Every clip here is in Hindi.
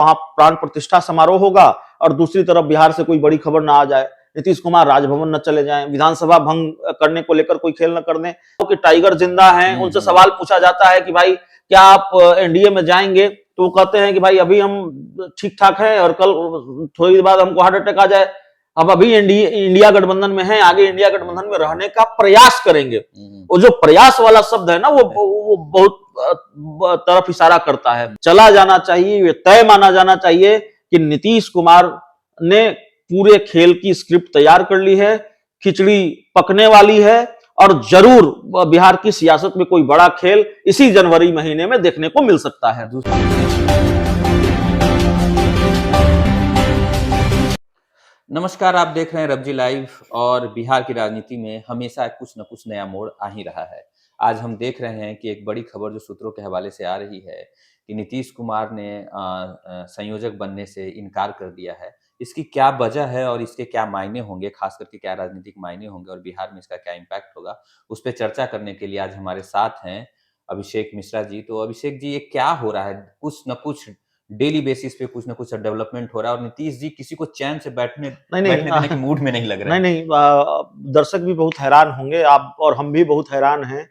वहां प्राण प्रतिष्ठा समारोह होगा और दूसरी तरफ बिहार से कोई बड़ी खबर ना आ जाए, नीतीश कुमार राजभवन न चले जाएं, विधानसभा भंग करने को लेकर कोई खेल न कर दें कि टाइगर जिंदा हैं। उनसे सवाल पूछा जाता है कि भाई क्या आप एनडीए में जाएंगे, तो वो कहते हैं कि भाई अभी हम ठीक ठाक हैं और कल थोड़ी देर बाद हमको हार्ट अटैक आ जाए। अब अभी इंडिया गठबंधन में है, आगे इंडिया गठबंधन में रहने का प्रयास करेंगे। वो जो प्रयास वाला शब्द है ना, वो बहुत तरफ इशारा करता है। चला जाना चाहिए, ये तय माना जाना चाहिए कि नीतीश कुमार ने पूरे खेल की स्क्रिप्ट तैयार कर ली है, खिचड़ी पकने वाली है और जरूर बिहार की सियासत में कोई बड़ा खेल इसी जनवरी महीने में देखने को मिल सकता है। नमस्कार, आप देख रहे हैं रबजी लाइव और बिहार की राजनीति में हमेशा कुछ न कुछ नया मोड़ आ ही रहा है। आज हम देख रहे हैं कि एक बड़ी खबर जो सूत्रों के हवाले से आ रही है कि नीतीश कुमार ने संयोजक बनने से इनकार कर दिया है। इसकी क्या वजह है और इसके क्या मायने होंगे, खास करके क्या राजनीतिक मायने होंगे और बिहार में इसका क्या इम्पैक्ट होगा, उस पर चर्चा करने के लिए आज हमारे साथ हैं अभिषेक मिश्रा जी। तो अभिषेक जी, ये क्या हो रहा है? कुछ न कुछ डेली बेसिस पे कुछ ना कुछ डेवलपमेंट हो रहा है और नीतीश जी किसी को चैन से बैठने देने के मूड में नहीं लग रहे हैं। नहीं, दर्शक भी बहुत हैरान होंगे, आप और हम भी बहुत हैरान हैं।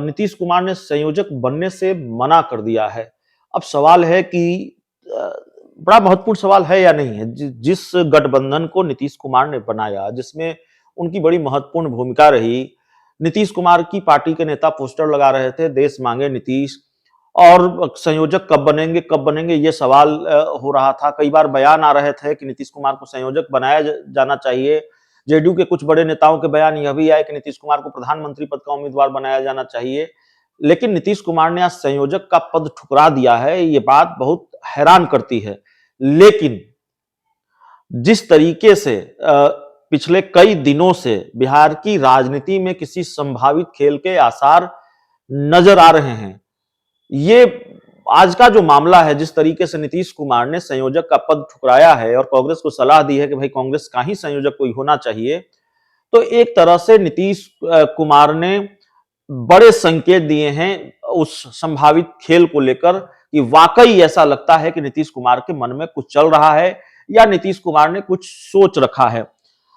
नीतीश कुमार ने संयोजक बनने से मना कर दिया है। अब सवाल है कि बड़ा महत्वपूर्ण सवाल है या नहीं है, जिस गठबंधन को नीतीश कुमार ने बनाया, जिसमें उनकी बड़ी महत्वपूर्ण भूमिका रही, नीतीश कुमार की पार्टी के नेता पोस्टर लगा रहे थे, देश मांगे नीतीश, और संयोजक कब बनेंगे ये सवाल हो रहा था। कई बार बयान आ रहे थे कि नीतीश कुमार को संयोजक बनाया जाना चाहिए। जेडीयू के कुछ बड़े नेताओं के बयान यह भी आए कि नीतीश कुमार को प्रधानमंत्री पद का उम्मीदवार बनाया जाना चाहिए। लेकिन नीतीश कुमार ने आज संयोजक का पद ठुकरा दिया है, ये बात बहुत हैरान करती है। लेकिन जिस तरीके से पिछले कई दिनों से बिहार की राजनीति में किसी संभावित खेल के आसार नजर आ रहे हैं, ये आज का जो मामला है, जिस तरीके से नीतीश कुमार ने संयोजक का पद ठुकराया है और कांग्रेस को सलाह दी है कि भाई कांग्रेस का ही संयोजक कोई होना चाहिए, तो एक तरह से नीतीश कुमार ने बड़े संकेत दिए हैं उस संभावित खेल को लेकर कि वाकई ऐसा लगता है कि नीतीश कुमार के मन में कुछ चल रहा है या नीतीश कुमार ने कुछ सोच रखा है।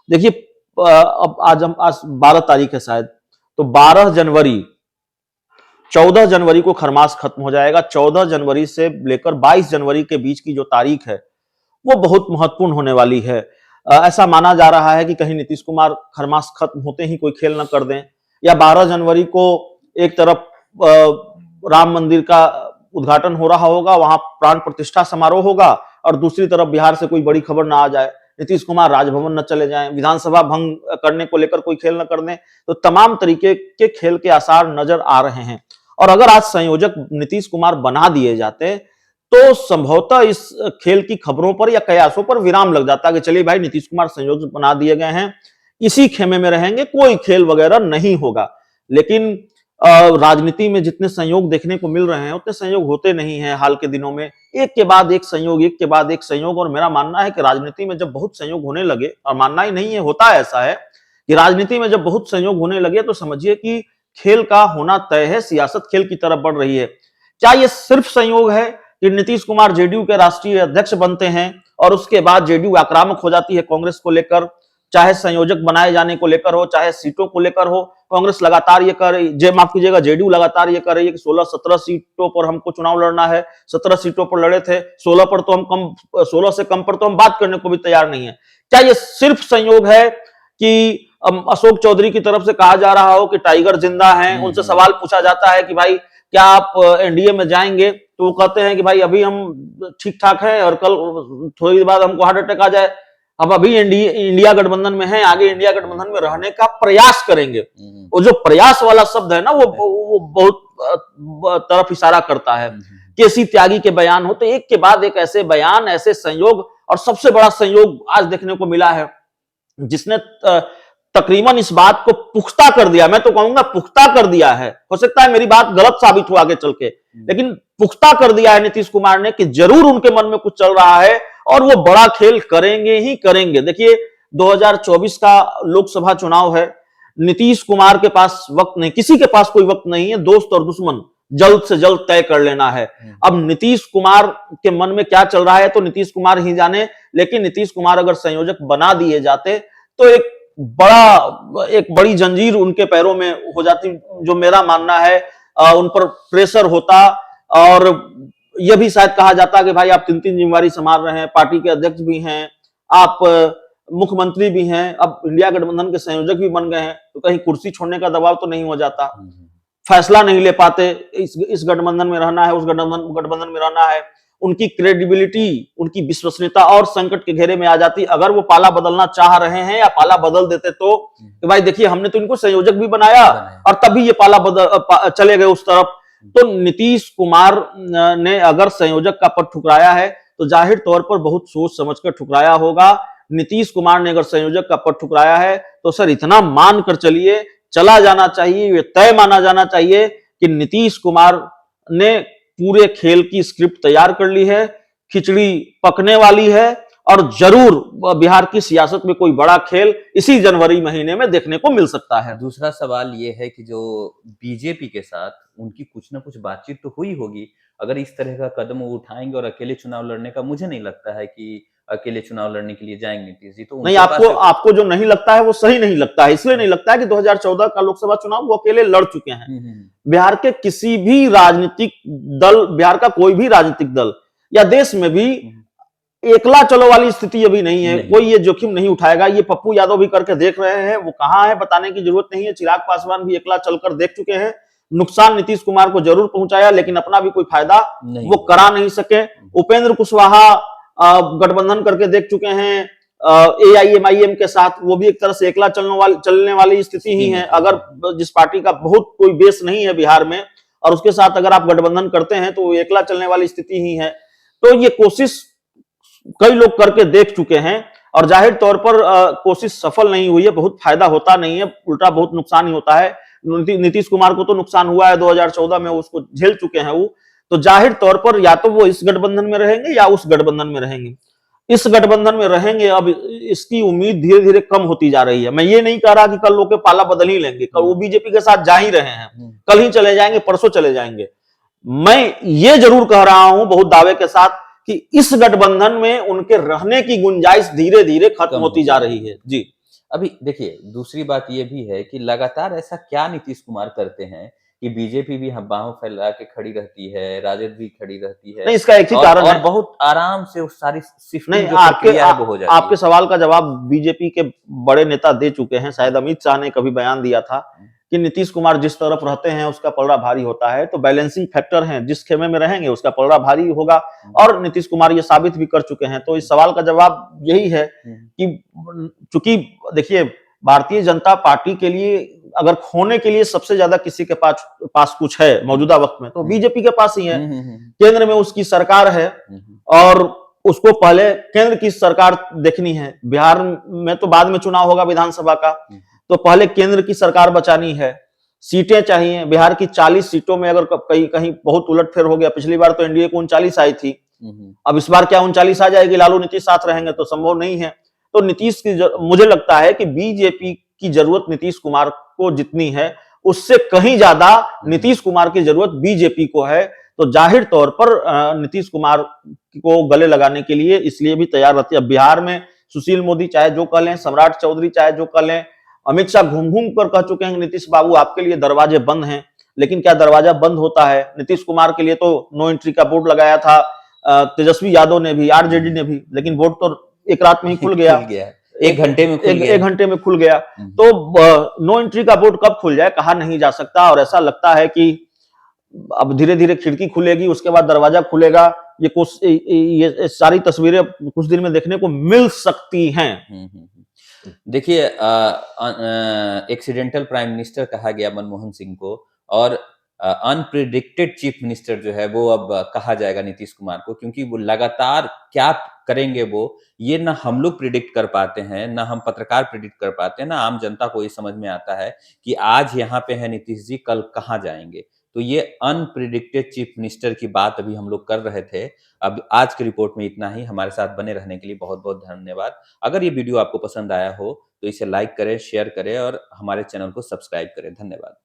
देखिए, अब आज 12 तारीख है शायद, तो 14 जनवरी को खरमास खत्म हो जाएगा। 14 जनवरी से लेकर 22 जनवरी के बीच की जो तारीख है वो बहुत महत्वपूर्ण होने वाली है। ऐसा माना जा रहा है कि कहीं नीतीश कुमार खरमास खत्म होते ही कोई खेल न कर दें, या 12 जनवरी को एक तरफ राम मंदिर का उद्घाटन हो रहा होगा, वहां प्राण प्रतिष्ठा समारोह होगा और दूसरी तरफ बिहार से कोई बड़ी खबर ना आ जाए, नीतीश कुमार राजभवन न चले जाएं, विधानसभा भंग करने को लेकर कोई खेल न कर दें, तो तमाम तरीके के खेल के आसार नजर आ रहे हैं। और अगर आज संयोजक नीतीश कुमार बना दिए जाते तो संभवतः इस खेल की खबरों पर या कयासों पर विराम लग जाता कि चलिए भाई नीतीश कुमार संयोजक बना दिए गए हैं, इसी खेमे में रहेंगे, कोई खेल वगैरह नहीं होगा। लेकिन राजनीति में जितने संयोग देखने को मिल रहे हैं उतने संयोग होते नहीं हैं हाल के दिनों में, एक के बाद एक संयोग, एक के बाद एक संयोग। और मेरा मानना है कि राजनीति में जब बहुत संयोग होने लगे, और मानना ही नहीं है, होता ऐसा है कि राजनीति में जब बहुत संयोग होने लगे तो समझिए कि खेल का होना तय है, सियासत खेल की तरफ बढ़ रही है। क्या यह सिर्फ संयोग है कि नीतीश कुमार जेडीयू के राष्ट्रीय अध्यक्ष बनते हैं और उसके बाद जेडीयू आक्रामक हो जाती है कांग्रेस को लेकर, चाहे संयोजक बनाए जाने को लेकर हो, चाहे सीटों को लेकर हो? कांग्रेस लगातार ये कर रही, माफ कीजिएगा, जेडीयू लगातार ये कर रही है कि 16-17 सीटों पर हमको चुनाव लड़ना है। 17 सीटों पर लड़े थे, 16 पर तो हम कम, 16 से कम पर तो हम बात करने को भी तैयार नहीं है। क्या ये सिर्फ संयोग है कि अशोक चौधरी की तरफ से कहा जा रहा हो कि टाइगर जिंदा हैं, उनसे सवाल पूछा जाता है कि भाई क्या आप एनडीए में जाएंगे, तो वो कहते हैं कि भाई अभी हम ठीक ठाक हैं और कल थोड़ी देर बाद हमको हार्ट अटैक आ जाए। अब अभी इंडिया गठबंधन में है, आगे इंडिया गठबंधन में रहने का प्रयास करेंगे। वो जो प्रयास वाला शब्द है ना, वो बहुत तरफ इशारा करता है। केसी त्यागी के बयान हो, तो एक के बाद एक ऐसे बयान, ऐसे संयोग, और सबसे बड़ा संयोग आज देखने को मिला है जिसने तकरीबन इस बात को पुख्ता कर दिया, मैं तो कहूंगा पुख्ता कर दिया है, हो सकता है मेरी बात गलत साबित हो आगे चल के, लेकिन पुख्ता कर दिया है नीतीश कुमार ने कि जरूर उनके मन में कुछ चल रहा है और वो बड़ा खेल करेंगे ही करेंगे। देखिए, 2024 का लोकसभा चुनाव है, नीतीश कुमार के पास वक्त नहीं, किसी के पास कोई वक्त नहीं है, दोस्त और दुश्मन जल्द से जल्द तय कर लेना है। अब नीतीश कुमार के मन में क्या चल रहा है तो नीतीश कुमार ही जाने, लेकिन नीतीश कुमार अगर संयोजक बना दिए जाते तो एक बड़ी जंजीर उनके पैरों में हो जाती, जो मेरा मानना है। उन पर प्रेशर होता और यह भी शायद कहा जाता कि भाई आप 3-3 जिम्मेवारी संभाल रहे हैं, पार्टी के अध्यक्ष भी हैं, आप मुख्यमंत्री भी हैं, अब इंडिया गठबंधन के संयोजक भी बन गए हैं, तो कहीं कुर्सी छोड़ने का दबाव तो नहीं हो जाता, फैसला नहीं ले पाते, इस गठबंधन में रहना है, उस गठबंधन में रहना है, उनकी क्रेडिबिलिटी, उनकी विश्वसनीयता और संकट के घेरे में आ जाती। अगर वो पाला बदलना चाह रहे हैं या पाला बदल देते तो कि भाई देखिए हमने तो इनको संयोजक भी बनाया और तभी ये पाला चले गए उस तरफ। तो नीतीश कुमार ने अगर संयोजक का पद ठुकराया है तो जाहिर तौर पर बहुत सोच समझकर ठुकराया होगा। नीतीश कुमार ने अगर संयोजक का पद ठुकराया है तो सर इतना मान कर चलिए, चला जाना चाहिए, ये तय माना जाना चाहिए कि नीतीश कुमार ने पूरे खेल की स्क्रिप्ट तैयार कर ली है, खिचड़ी पकने वाली है और जरूर बिहार की सियासत में कोई बड़ा खेल इसी जनवरी महीने में देखने को मिल सकता है। दूसरा सवाल ये है कि जो बीजेपी के साथ उनकी कुछ ना कुछ बातचीत तो हुई होगी। अगर इस तरह का कदम वो उठाएंगे और अकेले चुनाव लड़ने का, मुझे नहीं लगता है कि अकेले चुनाव लड़ने के लिए जाएंगे नीतीश जी। तो नहीं, आपको जो नहीं लगता है वो सही नहीं लगता है। इसलिए नहीं लगता है कि 2014 का लोकसभा चुनाव वो अकेले लड़ चुके हैं। बिहार के किसी भी राजनीतिक दल, बिहार का कोई भी राजनीतिक दल या देश में भी एकला चलो वाली स्थिति अभी नहीं है। कोई ये जोखिम नहीं उठाएगा। ये पप्पू यादव भी करके देख रहे हैं, वो कहाँ है बताने की जरूरत नहीं है। चिराग पासवान भी एकला चलकर देख चुके हैं। नुकसान नीतीश कुमार को जरूर पहुंचाया, लेकिन अपना भी कोई फायदा वो करा नहीं सके। उपेंद्र कुशवाहा गठबंधन करके देख चुके हैं AIMIM के साथ, वो भी एक तरह से एकला चलने वाली स्थिति ही है। अगर जिस पार्टी का बहुत कोई बेस नहीं है बिहार में और उसके साथ अगर आप गठबंधन करते हैं तो वो एकला चलने वाली स्थिति ही है। तो ये कोशिश कई लोग करके देख चुके हैं और जाहिर तौर पर कोशिश सफल नहीं हुई है। बहुत फायदा होता नहीं है, उल्टा बहुत नुकसान ही होता है। नीतीश कुमार को तो नुकसान हुआ है 2014 में, उसको झेल चुके हैं वो। तो जाहिर तौर पर या तो वो इस गठबंधन में रहेंगे या उस गठबंधन में रहेंगे। इस गठबंधन में रहेंगे, अब इसकी उम्मीद धीरे धीरे कम होती जा रही है। मैं ये नहीं कह रहा कि कल लोग के पाला बदल ही लेंगे, कल वो बीजेपी के साथ जा ही रहे हैं, कल ही चले जाएंगे, परसों चले जाएंगे। मैं ये जरूर कह रहा हूं बहुत दावे के साथ कि इस गठबंधन में उनके रहने की गुंजाइश धीरे धीरे खत्म होती जा रही है। जी, अभी देखिए दूसरी बात यह भी है कि लगातार ऐसा क्या नीतीश कुमार करते हैं कि बीजेपी भी हम बाहों फैला के खड़ी रहती है, राजद भी खड़ी रहती है। नहीं, इसका एक ही कारण है, बहुत आराम से उस सारी नहीं, आपके सवाल का जवाब बीजेपी के बड़े नेता दे चुके हैं। शायद अमित शाह ने कभी बयान दिया था कि नीतीश कुमार जिस तरफ रहते हैं उसका पलड़ा भारी होता है। तो बैलेंसिंग फैक्टर है, जिस खेमे में रहेंगे उसका पलड़ा भारी होगा और नीतीश कुमार ये साबित भी कर चुके हैं। तो इस सवाल का जवाब यही है कि चूंकि देखिए भारतीय जनता पार्टी के लिए अगर खोने के लिए सबसे ज्यादा किसी के पास कुछ है मौजूदा वक्त में तो बीजेपी के पास ही है। केंद्र में उसकी सरकार है और उसको पहले केंद्र की सरकार देखनी है। बिहार में तो बाद में चुनाव होगा विधानसभा का, तो पहले केंद्र की सरकार बचानी है। सीटें चाहिए। बिहार की 40 सीटों में अगर कहीं कहीं बहुत उलटफेर हो गया, पिछली बार तो एनडीए को 39 आई थी, अब इस बार क्या 39 आ जाएगी? लालू नीतीश साथ रहेंगे तो संभव नहीं है। तो नीतीश की मुझे लगता है कि बीजेपी की जरूरत नीतीश कुमार को जितनी है उससे कहीं ज्यादा नीतीश कुमार की जरूरत बीजेपी को है। तो जाहिर तौर पर नीतीश कुमार को गले लगाने के लिए इसलिए भी तैयार रहती है। बिहार में सुशील मोदी चाहे जो कह लें, सम्राट चौधरी चाहे जो कह लें, अमित शाह घूम घूम कर कह चुके हैं नीतीश बाबू आपके लिए दरवाजे बंद हैं। लेकिन क्या दरवाजा बंद होता है? नीतीश कुमार के लिए तो नो एंट्री का बोर्ड लगाया था तेजस्वी यादव ने भी, आरजेडी ने भी, लेकिन बोर्ड तो एक रात में ही खुल गया। एक घंटे में खुल गया। तो नो एंट्री का बोर्ड कब खुल जाए कहा नहीं जा सकता। और ऐसा लगता है कि अब धीरे धीरे खिड़की खुलेगी, उसके बाद दरवाजा खुलेगा। ये सारी तस्वीरें कुछ दिन में देखने को मिल सकती हैं। देखिए एक्सीडेंटल प्राइम मिनिस्टर कहा गया मनमोहन सिंह को और अनप्रिडिक्टेड चीफ मिनिस्टर जो है वो अब कहा जाएगा नीतीश कुमार को, क्योंकि वो लगातार क्या करेंगे वो ये ना हम लोग प्रिडिक्ट कर पाते हैं, ना हम पत्रकार प्रिडिक्ट कर पाते हैं, ना आम जनता को ये समझ में आता है कि आज यहाँ पे है नीतीश जी, कल कहाँ जाएंगे। तो ये अनप्रिडिक्टेड चीफ मिनिस्टर की बात अभी हम लोग कर रहे थे। अब आज की रिपोर्ट में इतना ही। हमारे साथ बने रहने के लिए बहुत बहुत धन्यवाद। अगर ये वीडियो आपको पसंद आया हो तो इसे लाइक करें, शेयर करें और हमारे चैनल को सब्सक्राइब करें। धन्यवाद।